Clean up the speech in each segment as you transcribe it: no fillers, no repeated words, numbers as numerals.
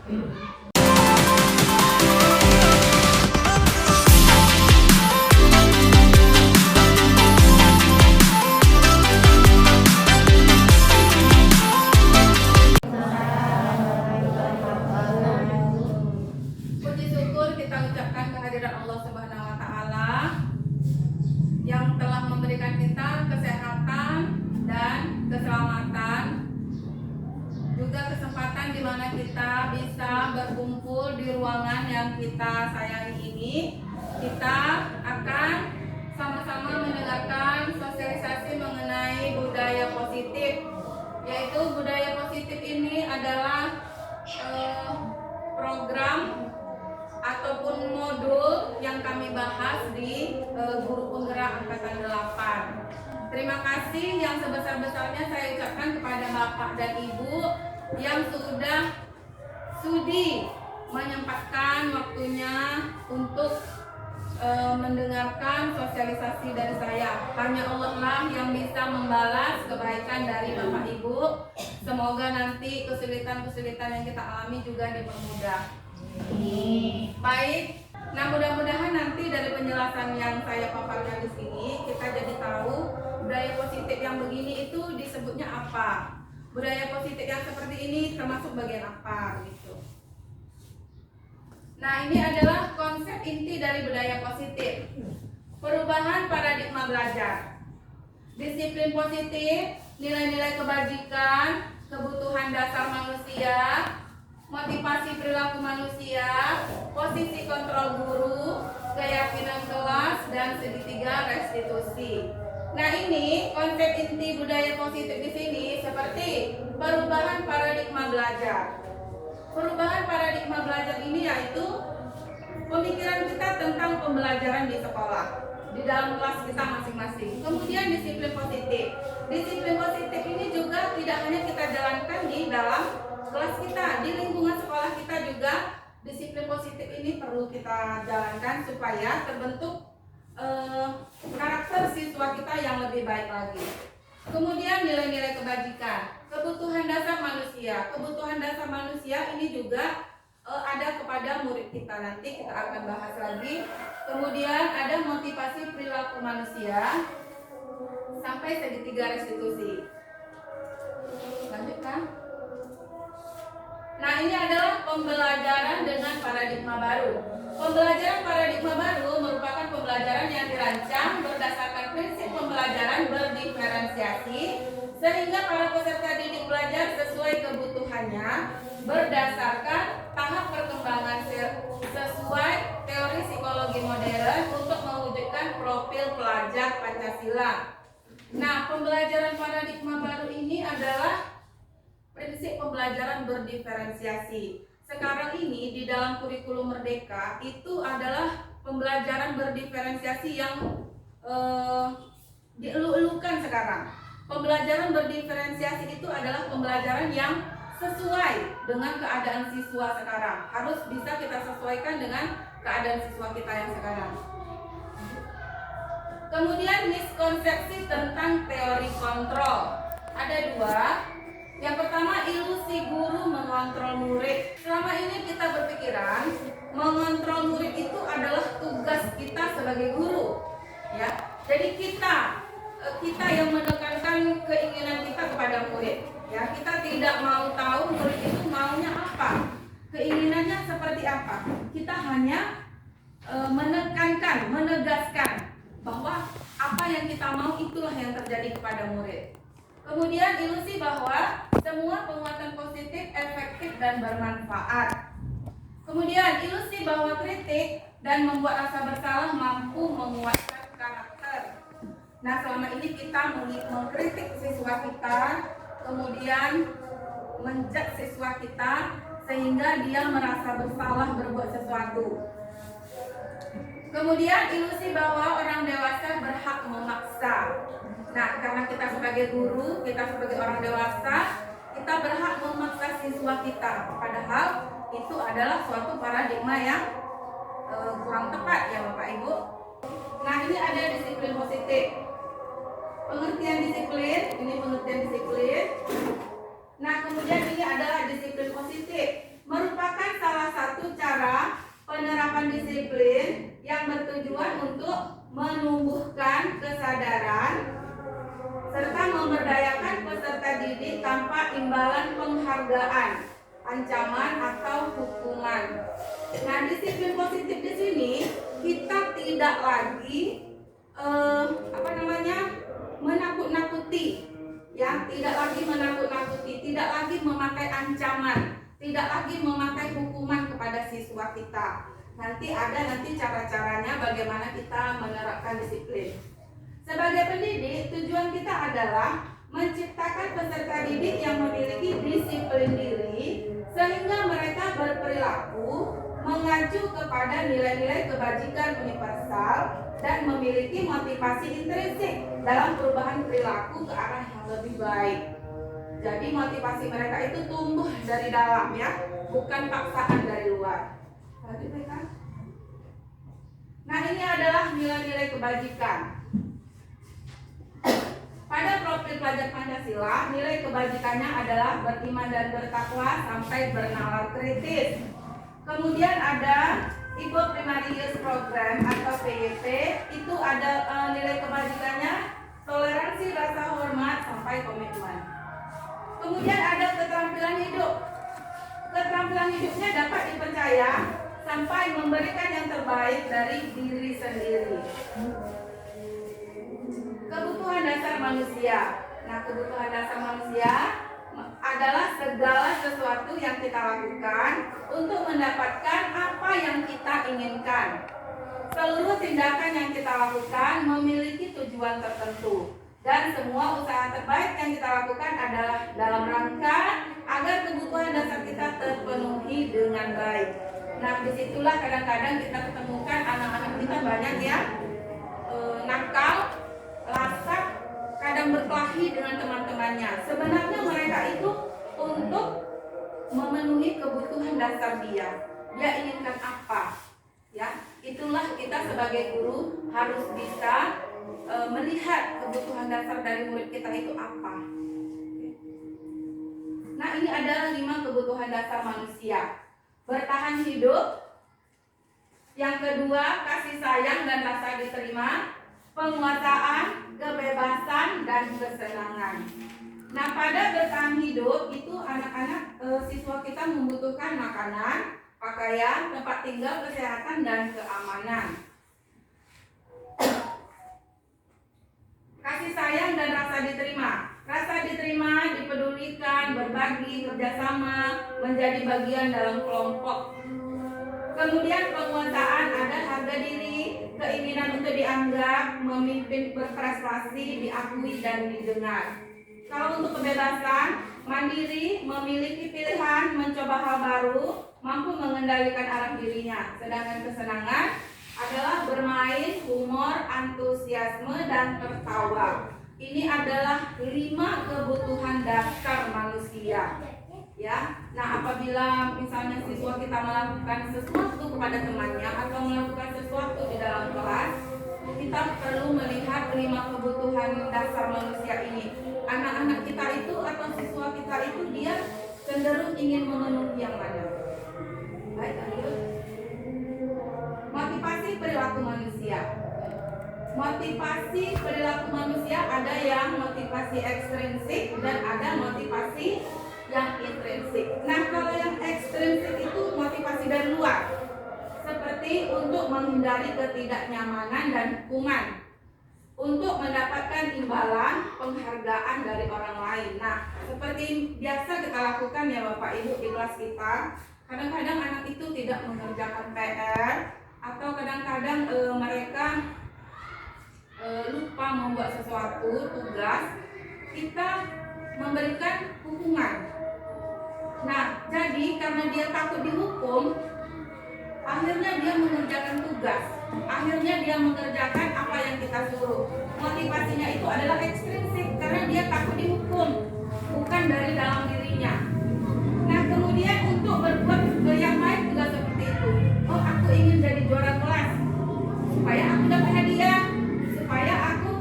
Puji syukur kita ucapkan kehadiran Allah Subhanahu wa Ta'ala yang telah memberikan kita kesehatan dan keselamatan, juga kesempatan di mana kita bisa berkumpul di ruangan yang kita sayangi ini. Kita akan sama-sama mendengarkan sosialisasi mengenai budaya positif, yaitu budaya positif ini adalah program ataupun modul yang kami bahas di Guru Penggerak Angkatan 8. Terima kasih yang sebesar-besarnya saya ucapkan kepada Bapak dan Ibu yang sudah sudi menyempatkan waktunya untuk mendengarkan sosialisasi dari saya. Hanya Allah lah yang bisa membalas kebaikan dari Bapak Ibu. Semoga nanti kesulitan-kesulitan yang kita alami juga dipermudah. Baik, nah mudah-mudahan nanti dari penjelasan yang saya paparkan di sini kita jadi tahu budaya positif yang begini itu disebutnya apa. Budaya positif yang seperti ini termasuk bagian apa gitu. Nah, ini adalah konsep inti dari budaya positif. Perubahan paradigma belajar. Disiplin positif, nilai-nilai kebajikan, kebutuhan dasar manusia, motivasi perilaku manusia, posisi kontrol guru, keyakinan kelas, dan segitiga restitusi. Nah, ini konsep inti budaya positif di sini seperti perubahan paradigma belajar. Perubahan paradigma belajar ini yaitu pemikiran kita tentang pembelajaran di sekolah, di dalam kelas kita masing-masing. Kemudian disiplin positif. Disiplin positif ini juga tidak hanya kita jalankan di dalam kelas kita, di lingkungan sekolah kita juga disiplin positif ini perlu kita jalankan supaya terbentuk karakter siswa kita yang lebih baik lagi. Kemudian nilai-nilai kebajikan, kebutuhan dasar manusia. Kebutuhan dasar manusia ini juga ada kepada murid kita, nanti kita akan bahas lagi. Kemudian ada motivasi perilaku manusia sampai segitiga restitusi. Lanjutkan. Nah, ini adalah pembelajaran dengan paradigma baru. Pembelajaran paradigma baru merupakan pembelajaran yang dirancang berdasarkan prinsip pembelajaran berdiferensiasi sehingga para peserta didik belajar sesuai kebutuhannya berdasarkan tahap perkembangan sesuai teori psikologi modern untuk mewujudkan profil pelajar Pancasila. Nah, pembelajaran paradigma baru ini adalah prinsip pembelajaran berdiferensiasi. Sekarang ini di dalam kurikulum Merdeka itu adalah pembelajaran berdiferensiasi yang dielu-elukan sekarang. Pembelajaran berdiferensiasi itu adalah pembelajaran yang sesuai dengan keadaan siswa sekarang. Harus bisa kita sesuaikan dengan keadaan siswa kita yang sekarang. Kemudian miskonsepsi tentang teori kontrol. Ada dua. Yang pertama, ilusi guru mengontrol murid. Selama ini kita berpikiran mengontrol murid itu adalah tugas kita sebagai guru, ya. Jadi kita yang menekankan keinginan kita kepada murid, ya. Kita tidak mau tahu murid itu maunya apa, keinginannya seperti apa. Kita hanya menekankan, menegaskan bahwa apa yang kita mau itulah yang terjadi kepada murid. Kemudian ilusi bahwa semua penguatan positif efektif dan bermanfaat. Kemudian ilusi bahwa kritik dan membuat rasa bersalah mampu menguatkan karakter. Nah, selama ini kita mengkritik siswa kita, kemudian menjudge siswa kita sehingga dia merasa bersalah berbuat sesuatu. Kemudian ilusi bahwa orang dewasa berhak memaksa. Nah, karena kita sebagai guru, kita sebagai orang dewasa, kita berhak memaksa siswa kita. Padahal itu adalah suatu paradigma yang kurang tepat, ya Bapak Ibu. Nah, ini ada disiplin positif. Pengertian disiplin, ini pengertian disiplin. Nah, kemudian ini adalah disiplin positif. Merupakan penghargaan, ancaman atau hukuman. Nah, disiplin positif di sini kita tidak lagi menakut-nakuti, ya, tidak lagi menakut-nakuti, tidak lagi memakai ancaman, tidak lagi memakai hukuman kepada siswa kita. Nanti cara-caranya bagaimana kita menerapkan disiplin. Sebagai pendidik, tujuan kita adalah menciptakan peserta didik yang memiliki disiplin diri sehingga mereka berperilaku mengacu kepada nilai-nilai kebajikan universal dan memiliki motivasi intrinsik dalam perubahan perilaku ke arah yang lebih baik. Jadi motivasi mereka itu tumbuh dari dalam, ya, bukan paksaan dari luar. Nah, ini adalah nilai-nilai kebajikan. Pada profil pelajar Pancasila, nilai kebajikannya adalah beriman dan bertakwa sampai bernalar kritis. Kemudian ada Ibu Primary Youth Program atau PYP, itu ada nilai kebajikannya toleransi, rasa hormat sampai komitmen. Kemudian ada keterampilan hidup. Keterampilan hidupnya dapat dipercaya sampai memberikan yang terbaik dari diri sendiri. Kebutuhan dasar manusia. Nah, kebutuhan dasar manusia adalah segala sesuatu yang kita lakukan untuk mendapatkan apa yang kita inginkan. Seluruh tindakan yang kita lakukan memiliki tujuan tertentu, dan semua usaha terbaik yang kita lakukan adalah dalam rangka agar kebutuhan dasar kita terpenuhi dengan baik. Nah, disitulah kadang-kadang kita ketemukan anak-anak kita banyak yang nakal, lasak, kadang berkelahi dengan teman-temannya. Sebenarnya mereka itu untuk memenuhi kebutuhan dasar dia. Dia inginkan apa? Ya, itulah kita sebagai guru harus bisa melihat kebutuhan dasar dari murid kita itu apa. Nah, ini adalah 5 kebutuhan dasar manusia. Bertahan hidup. Yang kedua, kasih sayang dan rasa diterima. Penguasaan, kebebasan, dan kesenangan. Nah, pada bertahan hidup itu anak-anak siswa kita membutuhkan makanan, pakaian, tempat tinggal, kesehatan, dan keamanan. Kasih sayang dan rasa diterima. Rasa diterima, dipedulikan, berbagi, kerjasama, menjadi bagian dalam kelompok. Kemudian penguasaan, ada harga diri, keinginan untuk dianggap, memimpin, berprestasi, diakui dan didengar. Kalau untuk kebebasan, mandiri, memiliki pilihan, mencoba hal baru, mampu mengendalikan arah dirinya. Sedangkan kesenangan adalah bermain, humor, antusiasme, dan tertawa. Ini adalah 5 kebutuhan dasar manusia. Ya, nah apabila misalnya siswa kita melakukan sesuatu kepada temannya atau melakukan sesuatu di dalam kelas, kita perlu melihat 5 kebutuhan dasar manusia ini. Anak-anak kita itu atau siswa kita itu dia cenderung ingin memenuhi yang mana? Baik, lanjut. Motivasi perilaku manusia. Motivasi perilaku manusia ada yang motivasi ekstrinsik dan ada motivasi yang intrinsik. Nah, kalau yang ekstrinsik itu motivasi dari luar, seperti untuk menghindari ketidaknyamanan dan hukuman, untuk mendapatkan imbalan penghargaan dari orang lain. Nah, seperti biasa kita lakukan ya Bapak Ibu di kelas kita, kadang-kadang anak itu tidak mengerjakan PR atau kadang-kadang mereka lupa membuat sesuatu tugas, kita memberikan hukuman. Nah, jadi karena dia takut dihukum, akhirnya dia mengerjakan tugas, akhirnya dia mengerjakan apa yang kita suruh. Motivasinya itu adalah ekstrinsik karena dia takut dihukum, bukan dari dalam dirinya. Nah, kemudian untuk berbuat yang baik juga seperti itu. Oh, aku ingin jadi juara kelas supaya aku dapat hadiah, supaya aku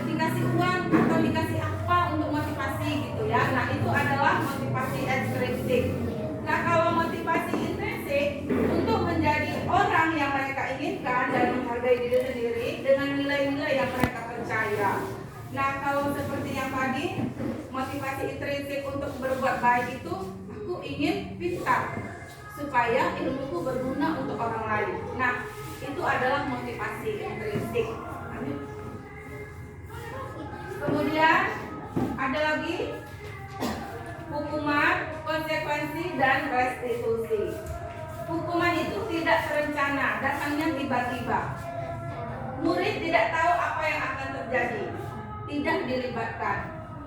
dikasih uang atau dikasih apa untuk motivasi gitu ya. Nah, itu adalah motivasi ekstrinsik. Nah, kalau motivasi intrinsik untuk menjadi orang yang mereka inginkan dan menghargai diri sendiri dengan nilai-nilai yang mereka percaya. Nah, kalau seperti yang tadi motivasi intrinsik untuk berbuat baik itu aku ingin pintar supaya ilmuku berguna untuk orang lain. Nah, itu adalah motivasi intrinsik. Kemudian ada lagi hukuman, konsekuensi, dan restitusi. Hukuman itu tidak terencana, datangnya tiba-tiba. Murid tidak tahu apa yang akan terjadi, tidak dilibatkan.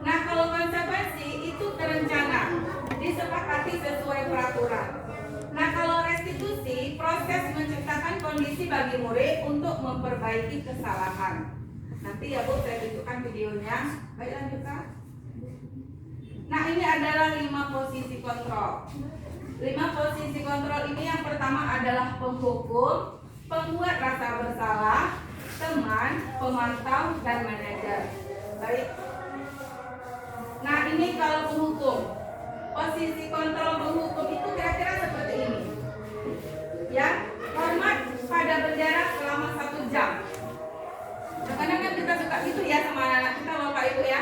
Nah, kalau konsekuensi itu terencana, disepakati sesuai peraturan. Nah, kalau restitusi, proses menciptakan kondisi bagi murid untuk memperbaiki kesalahan. Nanti ya Bu, saya tunjukkan videonya. Baik, lanjutkan. Nah, ini adalah 5 posisi kontrol. 5 posisi kontrol ini yang pertama adalah penghukum, pembuat rasa bersalah, teman, pemantau, dan manajer. Baik. Nah, ini kalau penghukum. Posisi kontrol penghukum itu kira-kira seperti ini. Ya, hormat pada bendera selama 1 jam. Kadang-kadang kan kita suka gitu ya sama anak kita, Bapak Ibu ya.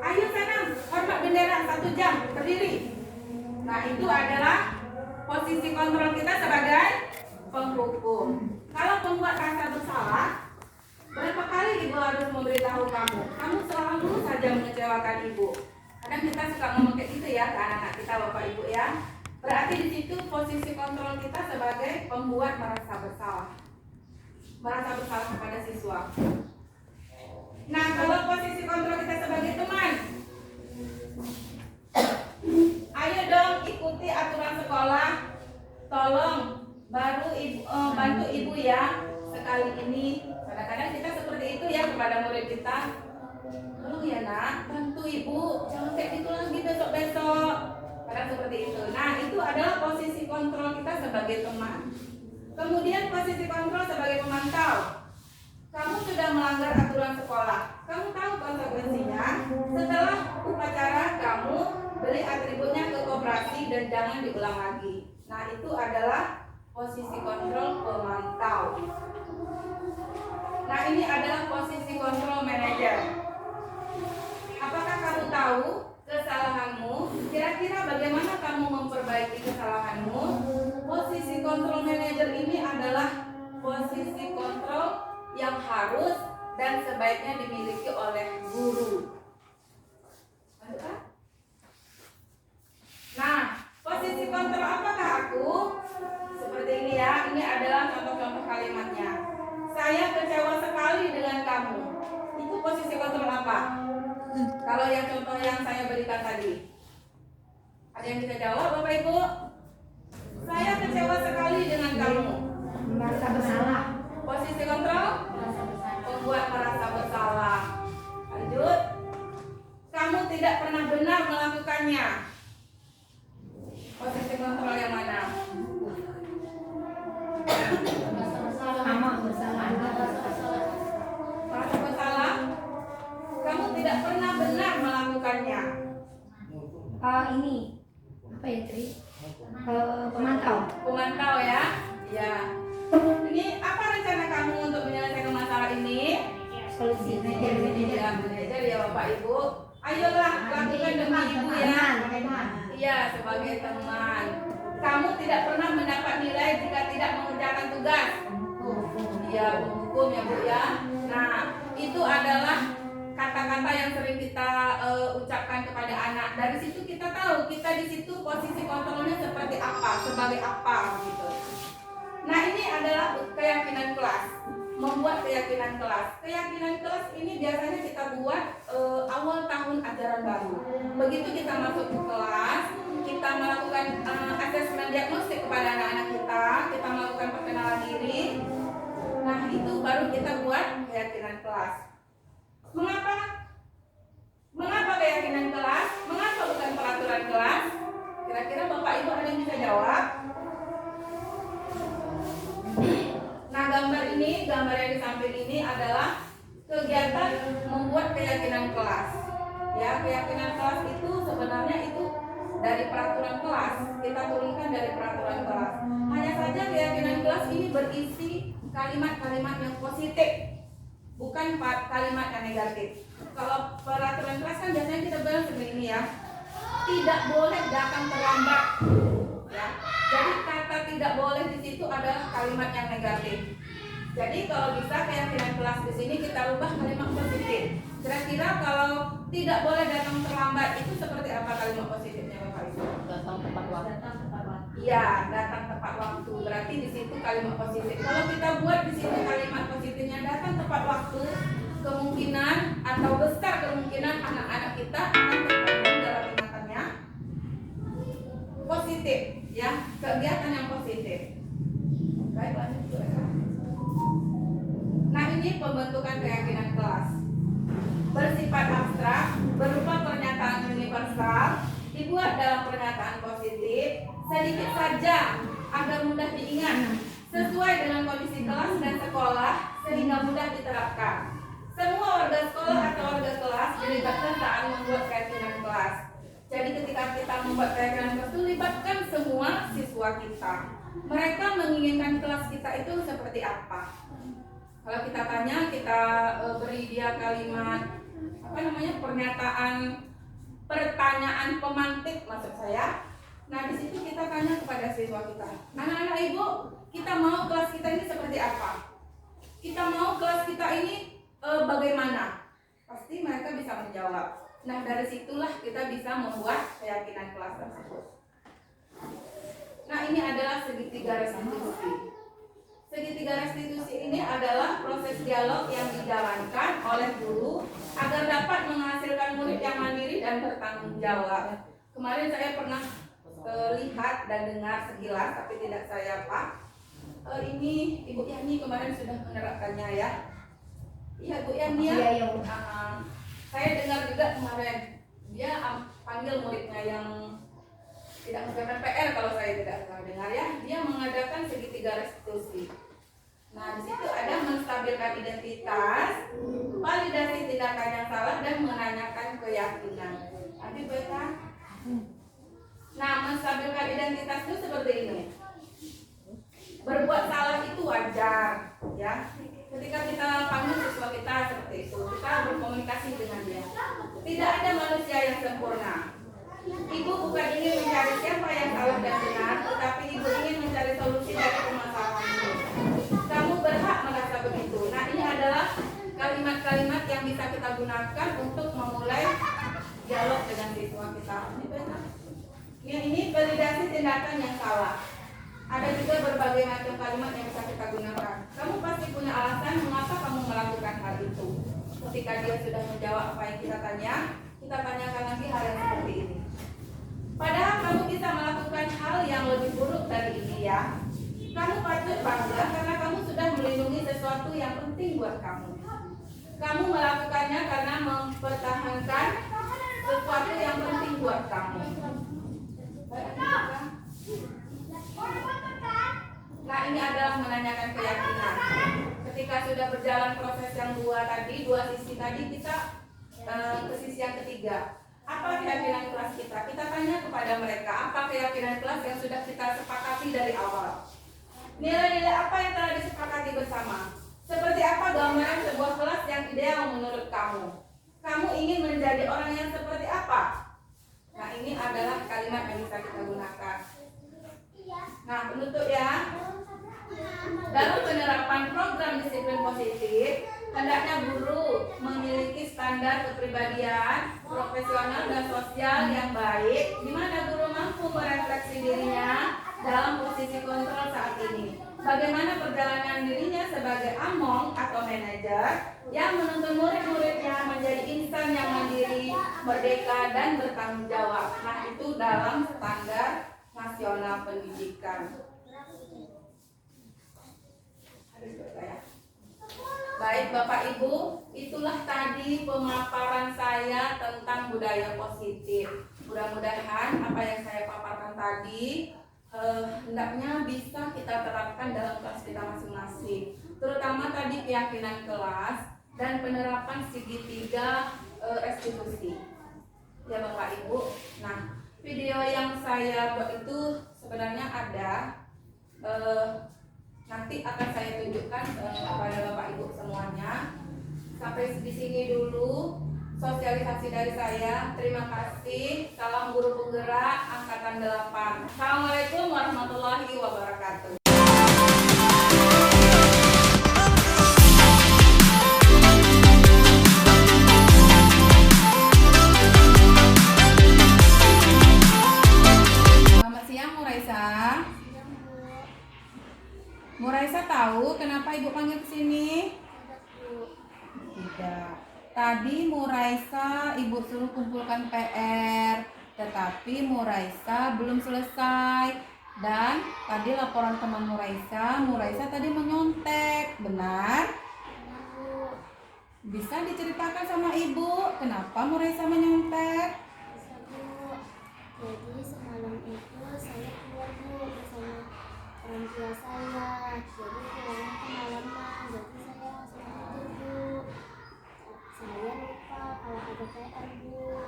Ayo sana, hormat bendera 1 jam, berdiri. Nah, itu adalah posisi kontrol kita sebagai penghukum. Kalau pembuat rasa bersalah, berapa kali ibu harus memberitahu kamu? Kamu selalu saja mengecewakan ibu. Kadang kita suka ngomong kayak gitu ya ke anak-anak kita, Bapak Ibu ya. Berarti di situ posisi kontrol kita sebagai pembuat merasa bersalah. Merasa bersalah kepada siswa. Nah, kalau posisi kontrol kita sebagai teman, ayo dong ikuti aturan sekolah. Tolong baru bantu ibu ya sekali ini. Kadang-kadang kita seperti itu ya kepada murid kita. Tolong ya nak, bantu ibu, jangan kayak gitu lagi besok-besok. Kadang seperti itu. Nah, itu adalah posisi kontrol kita sebagai teman. Kemudian posisi kontrol sebagai pemantau. Kamu sudah melanggar aturan sekolah. Kamu tahu konsekuensinya. Setelah upacara kamu beli atributnya ke koperasi dan jangan diulang lagi. Nah, itu adalah posisi kontrol pemantau. Nah, ini adalah posisi kontrol manajer. Apakah kamu tahu kesalahanmu? Kira-kira bagaimana kamu memperbaiki kesalahanmu? Posisi kontrol manajer ini adalah posisi kontrol yang harus dan sebaiknya dimiliki oleh guru. Nah, posisi kontrol apakah aku? Seperti ini ya, ini adalah contoh-contoh kalimatnya. Saya kecewa sekali dengan kamu. Itu posisi kontrol apa? Kalau yang contoh yang saya berikan tadi, ada yang bisa jawab Bapak Ibu? Saya kecewa sekali dengan kamu. Merasa bersalah. Posisi kontrol? Membuat merasa bersalah. Lanjut. Kamu tidak pernah benar melakukannya. Posisi kontrol yang mana? Sama bersalah. Merasa bersalah? Kamu tidak pernah benar melakukannya. Ini apa ya Tri? Pemantau. Pemantau ya. Ya. Ini apa rencana kamu untuk menyelesaikan masalah ini? Solusi. Manajer ya Bapak Ibu. Ayolah lakukan demi ibu ya. Iya, sebagai teman. Kamu tidak pernah mendapat nilai jika tidak mengerjakan tugas. Iya, penghukum ya Bu ya. Nah, itu adalah kata-kata yang sering kita ucapkan kepada anak. Dari situ kita tahu kita di situ posisi kontrolnya seperti apa, sebagai apa gitu. Nah, ini adalah keyakinan kelas. Membuat keyakinan kelas. Keyakinan kelas ini biasanya kita buat awal tahun ajaran baru. Begitu kita masuk ke kelas, kita melakukan asesmen diagnostik kepada anak-anak kita melakukan perkenalan diri. Nah, itu baru kita buat keyakinan kelas. Mengapa? Mengapa keyakinan kelas? Mengapa bukan peraturan kelas? Kira-kira Bapak Ibu ada yang bisa jawab? Nah, gambar yang di samping ini adalah kegiatan membuat keyakinan kelas. Ya, keyakinan kelas itu sebenarnya itu dari peraturan kelas. Kita turunkan dari peraturan kelas. Hanya saja keyakinan kelas ini berisi kalimat-kalimat yang positif, bukan kalimat yang negatif. Kalau peraturan kelas kan biasanya kita bilang seperti ini ya, tidak boleh datang terlambat. Ya, jadi kata tidak boleh di situ adalah kalimat yang negatif. Jadi kalau bisa keyakinan kelas di sini kita rubah kalimat positif. Kira-kira kalau tidak boleh datang terlambat itu seperti apa kalimat positifnya Bapak Ibu? Datang tepat waktu. Iya, datang tepat waktu. Berarti di situ kalimat positif. Kalau kita buat di sini kalimat positifnya datang tepat waktu, kemungkinan atau besar kemungkinan anak-anak kita akan terbangun dalam ingatannya positif, ya, kegiatan yang positif. Baik, lanjut Bu Eka. Nah, ini pembentukan keyakinan kelas. Bersifat abstrak, berupa pernyataan universal, dibuat dalam pernyataan positif, sedikit saja agar mudah diingat, sesuai dengan kondisi kelas dan sekolah sehingga mudah diterapkan. Semua warga sekolah atau warga kelas dilibatkan saat membuat keyakinan kelas. Jadi ketika kita membuat keyakinan kelas itu libatkan semua siswa kita. Mereka menginginkan kelas kita itu seperti apa? Kalau kita tanya, kita beri dia kalimat pertanyaan pemantik maksud saya. Nah, di situ kita tanya kepada siswa kita, anak-anak ibu, kita mau kelas kita ini seperti apa? Kita mau kelas kita ini bagaimana? Pasti mereka bisa menjawab. Nah, dari situlah kita bisa membuat keyakinan kelas tersebut. Nah, ini adalah segitiga restitusi. Segitiga restitusi ini adalah proses dialog yang dijalankan oleh guru agar dapat menghasilkan murid yang mandiri dan bertanggung jawab. Kemarin saya pernah lihat dan dengar sekilas, tapi tidak saya ini Ibu Yani kemarin sudah menerapkannya ya. Iya Bu Yani ya. Iya. Saya dengar juga kemarin dia panggil muridnya yang tidak mengerjakan PR kalau saya tidak salah dengar ya. Dia mengadakan segitiga restitusi. Nah, di situ ada menstabilkan identitas, validasi tindakan yang salah, dan menanyakan keyakinan. Nanti baca. Nah, menstabilkan identitas itu seperti ini. Berbuat salah itu wajar, ya. Ketika kita panggil siswa kita seperti itu, kita berkomunikasi dengan dia. Tidak ada manusia yang sempurna. Ibu bukan ingin mencari siapa yang salah dan benar, tetapi ibu ingin mencari solusi dari permasalahan itu. Kamu berhak merasa begitu. Nah, ini adalah kalimat-kalimat yang bisa kita gunakan untuk memulai dialog dengan siswa kita. Ini validasi tindakan yang salah. Ada juga berbagai macam kalimat yang bisa kita gunakan. Kamu pasti punya alasan mengapa kamu melakukan hal itu. Ketika dia sudah menjawab apa yang kita tanya, kita tanyakan lagi hal yang seperti ini. Padahal kamu bisa melakukan hal yang lebih buruk dari ini ya. Kamu patut bangga karena kamu sudah melindungi sesuatu yang penting buat kamu. Kamu melakukannya karena mempertahankan sesuatu yang penting buat kamu. Nah, ini adalah menanyakan keyakinan. Ketika sudah berjalan proses yang dua sisi tadi, kita ke sisi yang ketiga. Apa keyakinan kelas kita? Kita tanya kepada mereka, apa keyakinan kelas yang sudah kita sepakati dari awal? Nilai-nilai apa yang telah disepakati bersama? Seperti apa gambaran sebuah kelas yang ideal menurut kamu? Kamu ingin menjadi orang yang seperti apa? Nah, ini adalah kalimat yang bisa kita gunakan. Nah, penutup ya. Dalam penerapan program disiplin positif, hendaknya guru memiliki standar kepribadian, profesional dan sosial yang baik, di mana guru mampu merefleksi dirinya dalam posisi kontrol saat ini. Bagaimana perjalanan dirinya sebagai among atau manajer yang menuntun murid-muridnya menjadi insan yang mandiri, merdeka dan bertanggung jawab. Nah, itu dalam standar nasional pendidikan. Baik Bapak Ibu, itulah tadi pemaparan saya tentang budaya positif. Mudah-mudahan apa yang saya paparkan tadi hendaknya bisa kita terapkan dalam kelas kita masing-masing. Terutama tadi keyakinan kelas dan penerapan segitiga restitusi. Ya Bapak Ibu. Nah, video yang saya buat itu sebenarnya ada. Nanti akan saya tunjukkan kepada Bapak Ibu semuanya. Sampai di sini dulu. sosialisasi dari saya. Terima kasih. Salam guru penggerak angkatan 8. Assalamualaikum warahmatullahi wabarakatuh. Selamat siang Muraisa. Muraisa tahu kenapa ibu panggil ke sini? Tidak. Tadi Muraisa ibu suruh kumpulkan PR, tetapi Muraisa belum selesai. Dan tadi laporan teman Muraisa tadi menyontek, benar? Bisa diceritakan sama ibu kenapa Muraisa menyontek? Jadi semalam itu saya keluar bersama orang tua saya. Jadi pulangnya kemalaman. Jadi saya langsung tidur Saya lupa kalau ada PR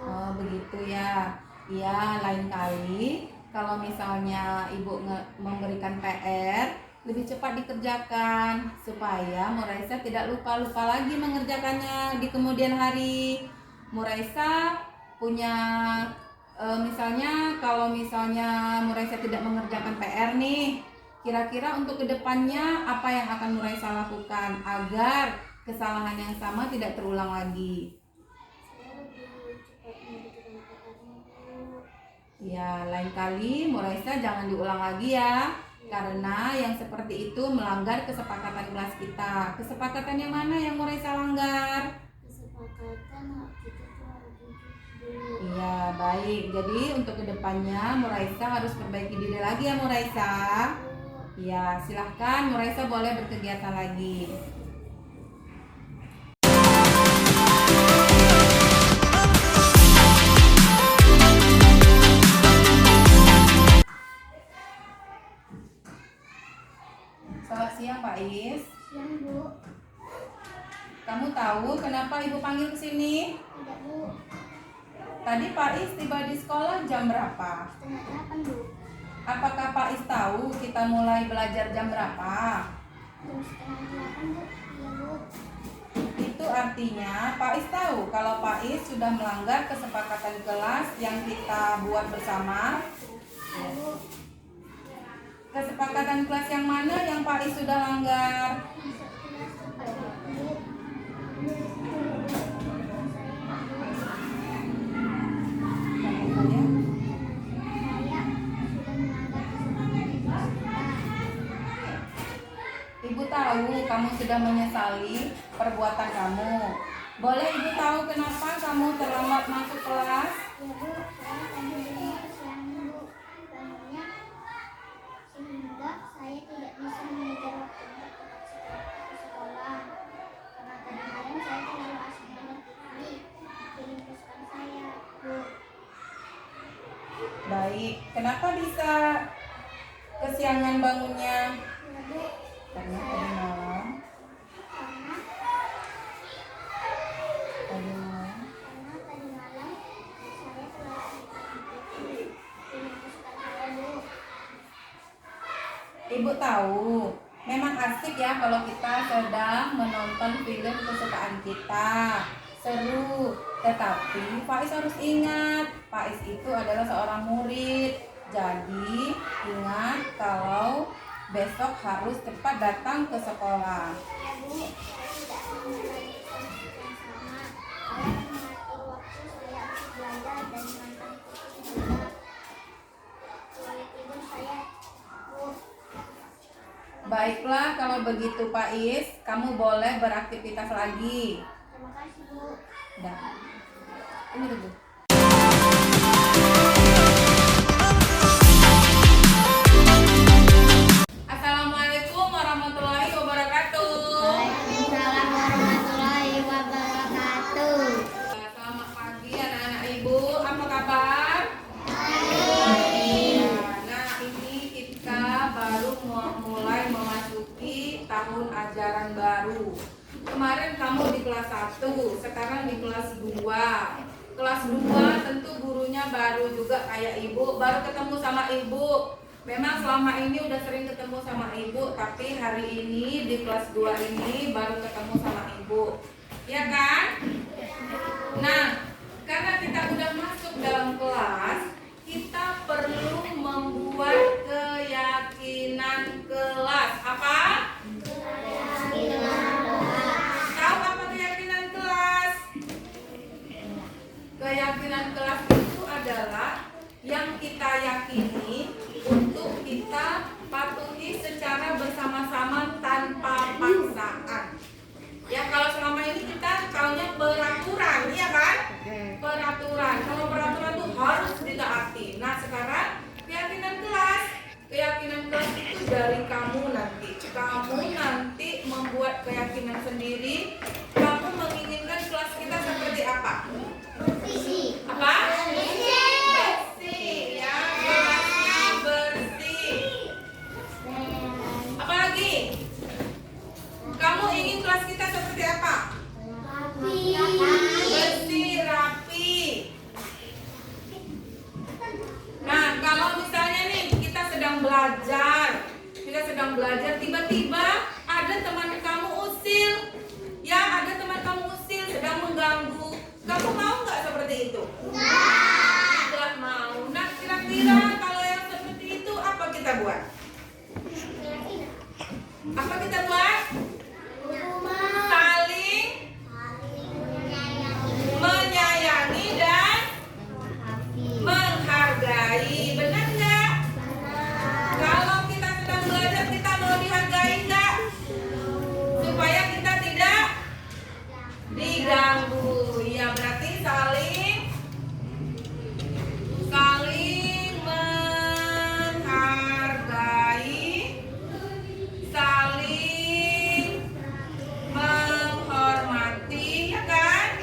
Oh begitu ya. Iya, lain kali kalau misalnya ibu memberikan PR lebih cepat dikerjakan supaya Muraisa tidak lupa-lupa lagi mengerjakannya di kemudian hari. Muraisa punya kalau misalnya Muraisa tidak mengerjakan PR nih, kira-kira untuk kedepannya apa yang akan Muraisa lakukan agar kesalahan yang sama tidak terulang lagi? Saya lebih cepat mengerjakan PR-nya. Ya, lain kali Muraisa jangan diulang lagi ya, karena yang seperti itu melanggar kesepakatan kelas kita. Kesepakatan yang mana yang Muraisa langgar? Kesepakatan kita cuma tujuh dulu. Iya, baik. Jadi untuk kedepannya Muraisa harus perbaiki diri lagi ya Muraisa. Ya, silahkan Muraisa boleh berkegiatan lagi. Selamat siang Pak Is. Siang Bu. Kamu tahu kenapa ibu panggil ke sini? Tidak Bu. Tadi Pak Is tiba di sekolah jam berapa? 7:30 Bu. Apakah Pak Is tahu kita mulai belajar jam berapa? Jam 7:30 Bu. Iya Bu. Itu artinya Pak Is tahu kalau Pak Is sudah melanggar kesepakatan kelas yang kita buat bersama. Iya Bu. Kesepakatan kelas yang mana yang Pak Is sudah langgar? Masuk kelas 4 Bu. Kamu saya? Saya sudah melanggar kesepakatan kelas kita. Ibu tahu kamu sudah menyesali perbuatan kamu. Boleh Ibu tahu kenapa kamu terlambat masuk kelas? Ya Bu, saya tadi beli kesiangan Bu. Bangunnya sehingga saya tidak bisa mengejar waktu untuk ke sekolah. Karena tadi malam saya terlalu asik dengan TV film kesukaan saya Bu. Baik, kenapa bisa kesiangan bangunnya? Ya Bu, Karena tadi malam. karena Tadi malam. tadi malam saya terlalu asik dengan TV film kesukaan saya Bu. Ibu tahu, memang asik ya kalau kita sedang menonton film kesukaan kita. Seru, tetapi Pak Is harus ingat, Pak Is itu adalah seorang murid. Jadi, ingat kalau besok harus cepat datang ke sekolah. Ya Bu, saya tidak akan mengulangi konsep yang sama. Saya akan mengatur waktu saya untuk belajar dan menonton TV juga. Sebelum tidur saya, Bu. Baiklah, kalau begitu Pak Is, kamu boleh beraktivitas lagi. Terima kasih Bu. Dah. Ini dulu. Assalamualaikum warahmatullahi wabarakatuh. Waalaikumsalam warahmatullahi wabarakatuh. Selamat pagi anak-anak ibu, apa kabar? Nah, ini kita baru mulai memasuki tahun ajaran baru. Kemarin kamu di kelas 1, sekarang di kelas 2. Kelas 2 tentu gurunya baru juga kayak ibu, baru ketemu sama ibu. Memang selama ini udah sering ketemu sama ibu, tapi hari ini di kelas 2 ini baru ketemu sama ibu. Ya kan? Nah, karena kita udah masuk dalam kelas, kita perlu membuat keyakinan kelas. Apa? Tahu apa keyakinan kelas? Keyakinan kelas itu adalah yang kita yakini untuk kita patuhi secara bersama-sama tanpa paksaan. Ya, kalau selama ini kita taunya peraturan, iya kan? Peraturan. Kalau peraturan itu harus ditaati. Nah, sekarang keyakinan kelas. Keyakinan kelas itu dari kamu nanti. Kamu nanti membuat keyakinan sendiri. Kamu menginginkan kelas kita seperti apa? Apa? Bersih, ya. Kelasnya bersih. Apa lagi? Kamu ingin kelas kita seperti apa? Bersih, rapi. Nah, kalau misalnya nih kita sedang belajar, tiba-tiba ada teman kamu usil, ya ada teman kamu usil sedang mengganggu. Kamu mau nggak seperti itu? Nggak mau. Nah, kira-kira kalau yang seperti itu apa kita buat? Apa kita buat? Saling menyayangi dan menghargai. Benar nggak? Kalau kita sedang belajar, kita mau dihargai nggak? Supaya kita tidak diganggu. Ya, berarti saling menghargai, saling menghormati, ya kan?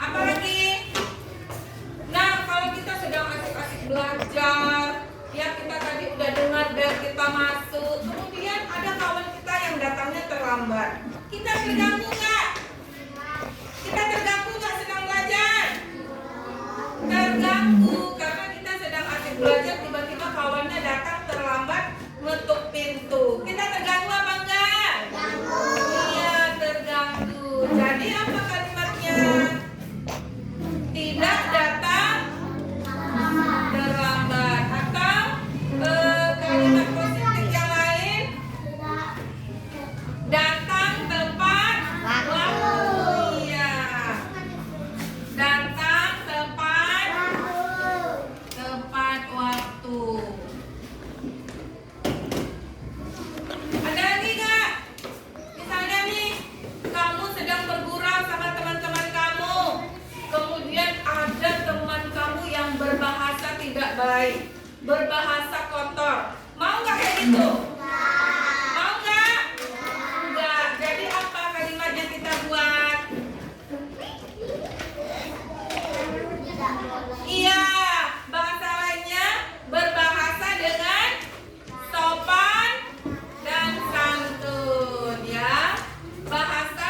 Apalagi? Nah, kalau kita sedang asik-asik belajar, ya kita tadi udah dengar bel kita masuk, kemudian ada kawan kita yang datangnya terlambat. Kita terganggu nggak? Kita terganggu nggak sedang belajar? Terganggu karena kita sedang asik belajar, tiba-tiba kawannya datang terlambat, ngetuk pintu. Kita terganggu apa enggak? Iya, terganggu. Jadi apa kalimatnya? Tidak datang terlambat. Atau kalimat positif yang lain, datang tepat waktu. Iya, datang tepat waktu. Ada lagi nggak? Misalnya nih, kamu sedang bergurau sama teman-teman kamu, kemudian ada teman kamu yang berbahasa tidak baik, berbahasa kotor. Mau nggak kayak gitu? Mau nggak? Enggak. Jadi apa kalimat yang kita buat? Iya, bahasa lainnya berbahasa dengan sopan dan santun, ya. Bahasa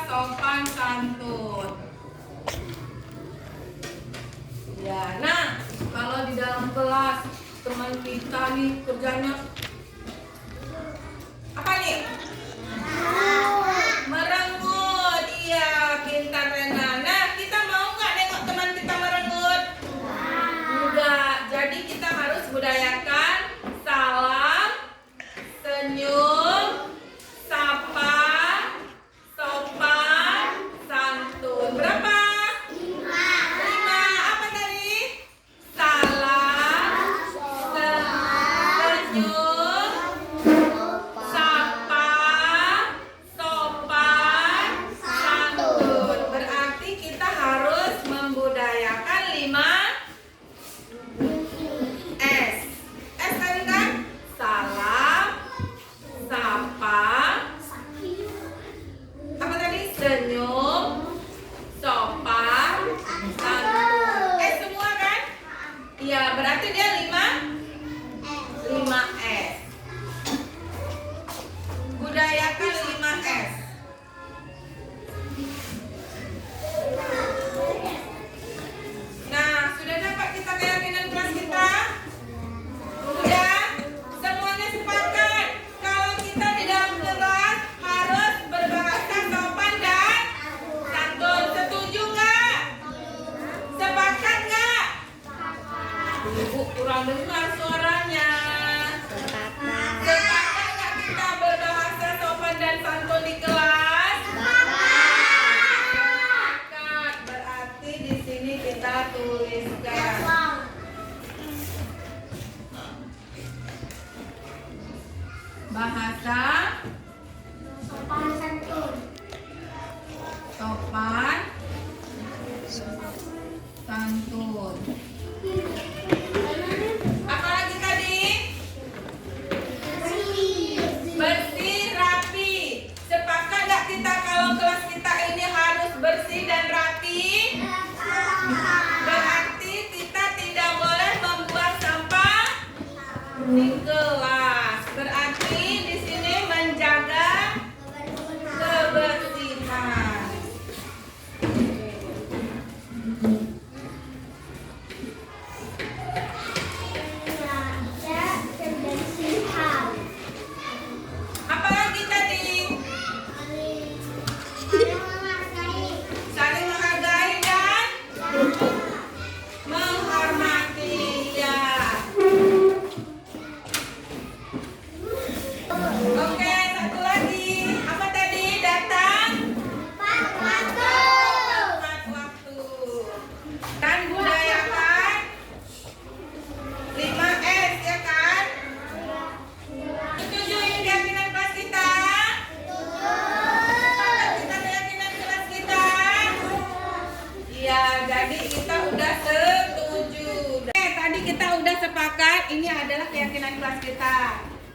sopan santun. Ya, nah, kalau di dalam kelas teman kita nih kerjanya apa nih? Merenggut. Iya, pintar Rena. Nah, kita mau nggak nengok teman kita merenggut? Enggak. Jadi kita harus budayakan salam, senyum, sapa, sopan, santun. Berapa? 5. Apa tadi? Salam, senyum, sapa, sopan, santun. Berarti kita harus membudayakan 5 S. S tadi kan? Salam, sapa, apa tadi? Senyum, sopan, santun. S semua kan? Iya, berarti dia 5 S. Budayakan 5 S. Nah, sudah dapat kita keyakinan kelas kita? Sudah? Semuanya sepakat kalau kita di dalam kelas harus Ibu kurang dengar suaranya. Sepakat. Sepakat nggak kita berbahasa sopan dan santun di kelas? Sepakat. Berarti di sini kita tuliskan bahasa Sopan santun. sopan santun. Apalagi tadi? Bersih, rapi. Sepakat nggak kita kalau kelas kita ini harus bersih dan rapi? Berarti kita tidak boleh membuang sampah di kelas. Berarti di sini menjaga kebersihan. Apalagi tadi? Saling menghargai dan menghormati, ya. Oke, satu lagi. Apa tadi? Datang tepat waktu. Dan budayakan 5S, ya kan? Setuju ini keyakinan kelas kita? Sepakat kita keyakinan kelas kita? Iya, jadi kita udah setuju. Tadi kita udah sepakat ini adalah keyakinan kelas kita.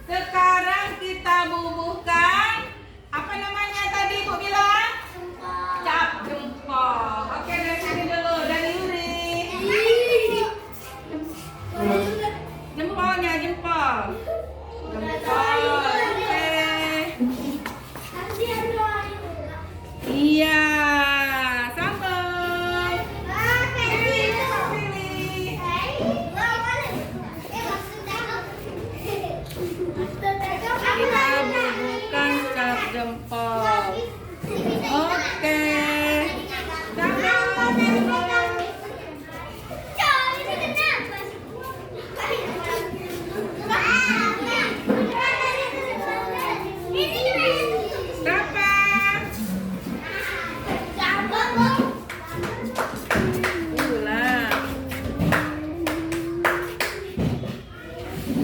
Sekarang kita bubuhkan apa namanya tadi Bu bilang? Cap jempol. Oke, dari sini dulu, dari Yuri. Jempolnya, jempol. Jempol. Oke. Iya. Sambung. Pilih. Kita bubuhkan cap jempol. Oke. Sambung. Berapa? Ulang.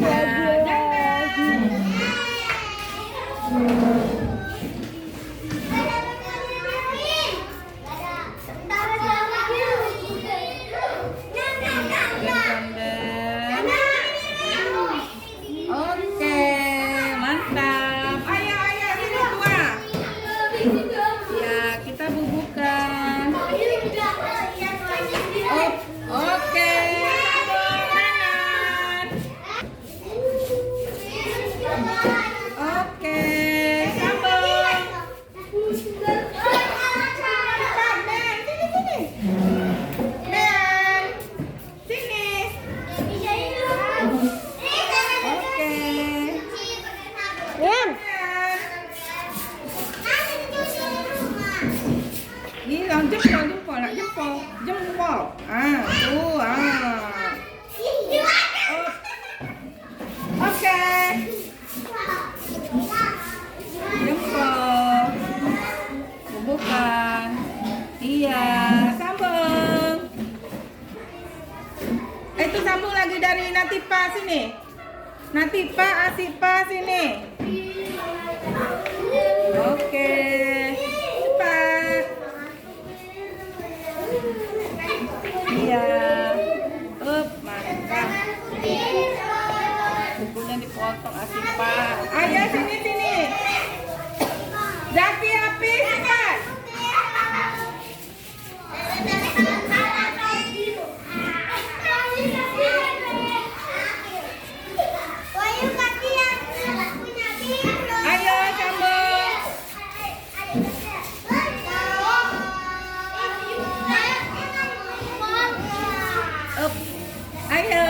Ya, jangan. Oke, mantap. Ayo, ayo, ini tua. Ya, kita bubuhkan. Oke, sambung kanan. Oke, sambung. Cepat, Ben. Ben, sini. Oke. Ben. Hilang jempol, jempol, nak jempol, jempol. Tuh, Oke, jempol. Bubuhkan. Iya, sambung. Itu sambung lagi dari Natipa sini. Natipa, Asipa sini. Oke, cepat. Iya. Mantap. Bukunya dipotong Asipa. Ayo sini sini. Zaki api cepat. Ayo sambung. Up. Ayo.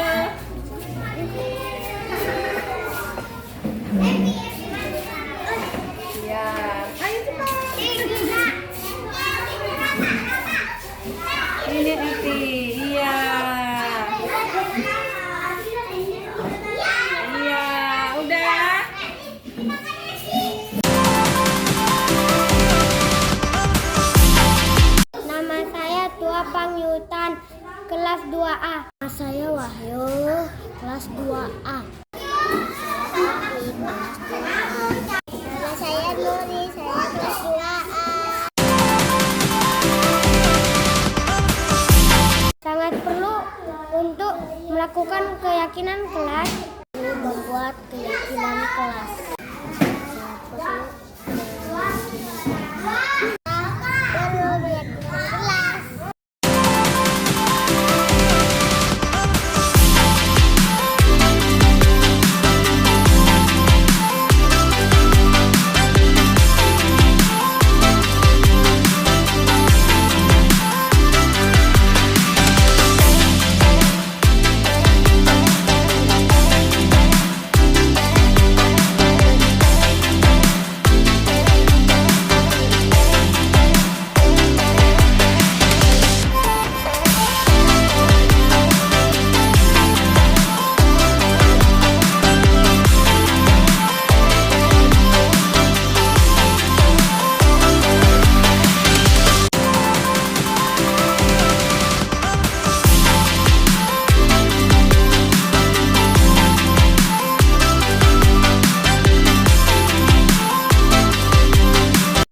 kelas 2A. Saya Wahyu, kelas 2A. Nama saya Nuri, saya kelas 2A. Sangat perlu untuk melakukan keyakinan kelas, membuat keyakinan kelas. Sangat perlu